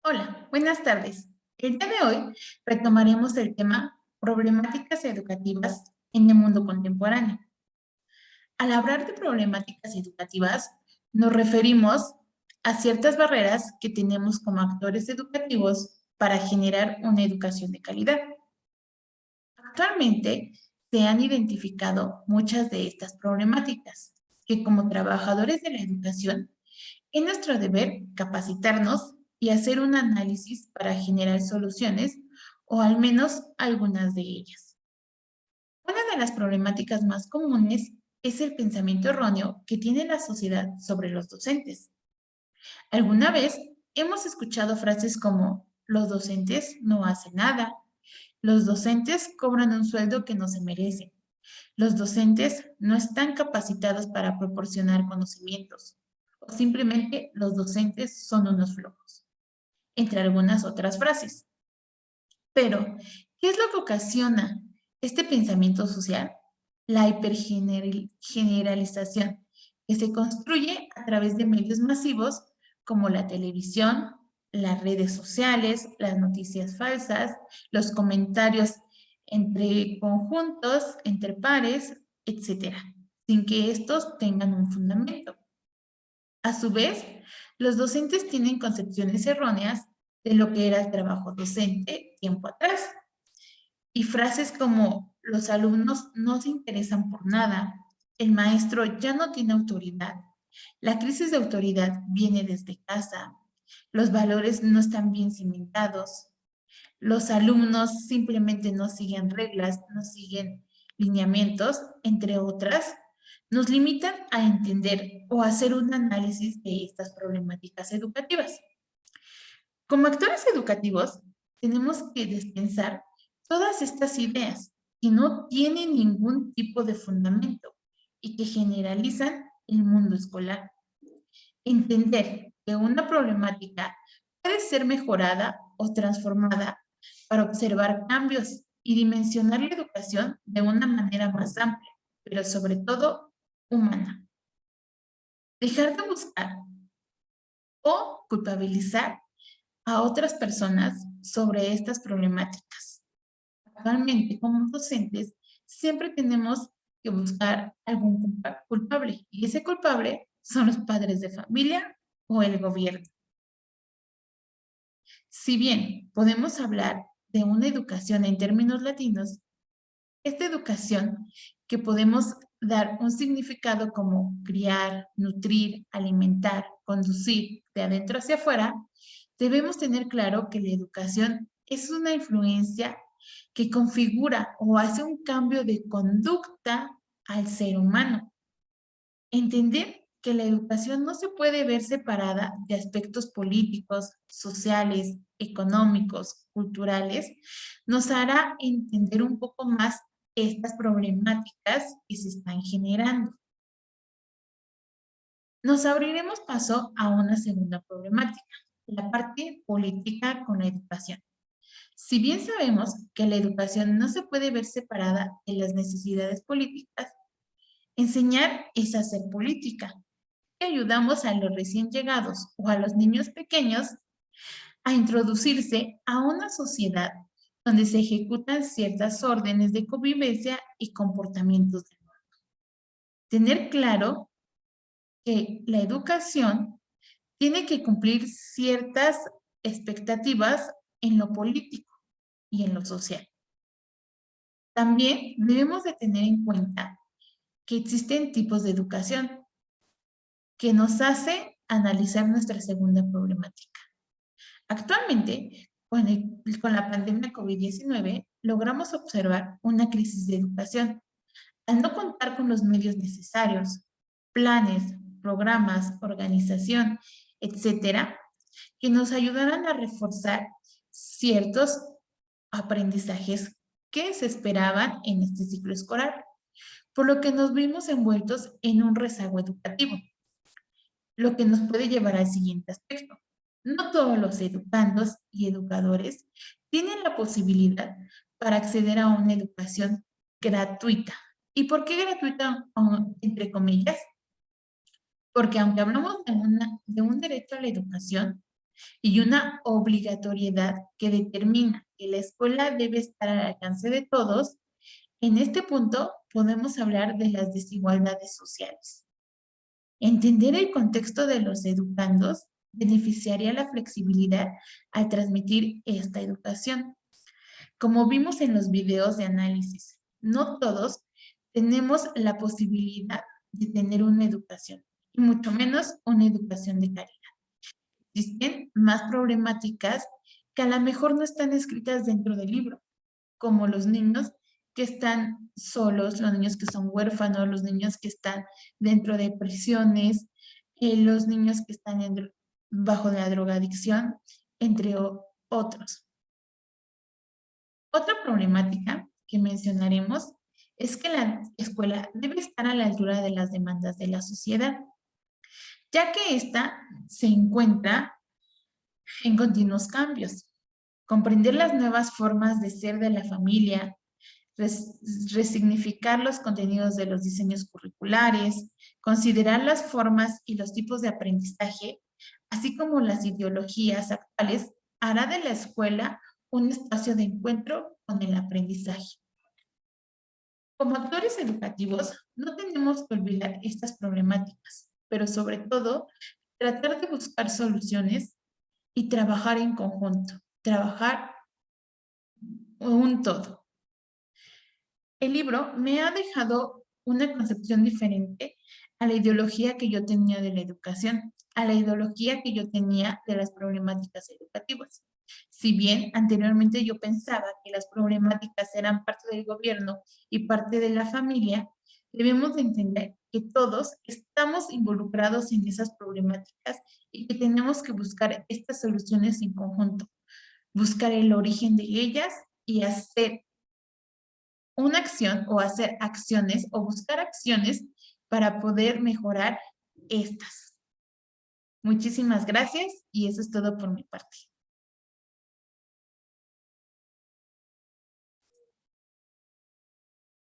Hola, buenas tardes. El día de hoy retomaremos el tema problemáticas educativas en el mundo contemporáneo. Al hablar de problemáticas educativas, nos referimos a ciertas barreras que tenemos como actores educativos para generar una educación de calidad. Actualmente se han identificado muchas de estas problemáticas que como trabajadores de la educación es nuestro deber capacitarnos y hacer un análisis para generar soluciones o al menos algunas de ellas. Una de las problemáticas más comunes es el pensamiento erróneo que tiene la sociedad sobre los docentes. ¿Alguna vez hemos escuchado frases como los docentes no hacen nada? Los docentes cobran un sueldo que no se merecen. Los docentes no están capacitados para proporcionar conocimientos. O simplemente los docentes son unos flojos, entre algunas otras frases. Pero, ¿qué es lo que ocasiona este pensamiento social? La hipergeneralización, que se construye a través de medios masivos como la televisión, las redes sociales, las noticias falsas, los comentarios entre conjuntos, entre pares, etcétera, sin que estos tengan un fundamento. A su vez, los docentes tienen concepciones erróneas de lo que era el trabajo docente tiempo atrás. Y frases como los alumnos no se interesan por nada, el maestro ya no tiene autoridad, la crisis de autoridad viene desde casa, los valores no están bien cimentados, los alumnos simplemente no siguen reglas, no siguen lineamientos, entre otras, nos limitan a entender o hacer un análisis de estas problemáticas educativas. Como actores educativos, tenemos que despensar todas estas ideas que no tienen ningún tipo de fundamento y que generalizan el mundo escolar. Entender que una problemática puede ser mejorada o transformada para observar cambios y dimensionar la educación de una manera más amplia, pero sobre todo humana. Dejar de buscar o culpabilizar a otras personas sobre estas problemáticas. Actualmente, como docentes, siempre tenemos que buscar algún culpable y ese culpable son los padres de familia o el gobierno. Si bien podemos hablar de una educación en términos latinos, esta educación que podemos dar un significado como criar, nutrir, alimentar, conducir de adentro hacia afuera, debemos tener claro que la educación es una influencia que configura o hace un cambio de conducta al ser humano. Entender que la educación no se puede ver separada de aspectos políticos, sociales, económicos, culturales, nos hará entender un poco más estas problemáticas que se están generando. Nos abriremos paso a una segunda problemática, la parte política con la educación. Si bien sabemos que la educación no se puede ver separada de las necesidades políticas, enseñar es hacer política. Y ayudamos a los recién llegados o a los niños pequeños a introducirse a una sociedad donde se ejecutan ciertas órdenes de convivencia y comportamientos. Tener claro que la educación tiene que cumplir ciertas expectativas en lo político y en lo social. También debemos de tener en cuenta que existen tipos de educación que nos hace analizar nuestra segunda problemática. Actualmente, con la pandemia COVID-19, logramos observar una crisis de educación. Al no contar con los medios necesarios, planes, programas, organización, etcétera, que nos ayudaran a reforzar ciertos aprendizajes que se esperaban en este ciclo escolar, por lo que nos vimos envueltos en un rezago educativo, lo que nos puede llevar al siguiente aspecto. No todos los educandos y educadores tienen la posibilidad para acceder a una educación gratuita. ¿Y por qué gratuita, entre comillas? Porque aunque hablamos de un derecho a la educación, y una obligatoriedad que determina que la escuela debe estar al alcance de todos, en este punto podemos hablar de las desigualdades sociales. Entender el contexto de los educandos beneficiaría la flexibilidad al transmitir esta educación. Como vimos en los videos de análisis, no todos tenemos la posibilidad de tener una educación, y mucho menos una educación de calidad. Existen más problemáticas que a lo mejor no están escritas dentro del libro, como los niños que están solos, los niños que son huérfanos, los niños que están dentro de prisiones, los niños que están bajo la drogadicción, entre otros. Otra problemática que mencionaremos es que la escuela debe estar a la altura de las demandas de la sociedad, ya que ésta se encuentra en continuos cambios. Comprender las nuevas formas de ser de la familia, resignificar los contenidos de los diseños curriculares, considerar las formas y los tipos de aprendizaje, así como las ideologías actuales, hará de la escuela un espacio de encuentro con el aprendizaje. Como actores educativos, no tenemos que olvidar estas problemáticas, pero sobre todo, tratar de buscar soluciones y trabajar en conjunto, trabajar un todo. El libro me ha dejado una concepción diferente a la ideología que yo tenía de la educación, a la ideología que yo tenía de las problemáticas educativas. Si bien anteriormente yo pensaba que las problemáticas eran parte del gobierno y parte de la familia, debemos de entender que todos estamos involucrados en esas problemáticas y que tenemos que buscar estas soluciones en conjunto, buscar el origen de ellas y hacer una acción o hacer acciones o buscar acciones para poder mejorar estas. Muchísimas gracias y eso es todo por mi parte.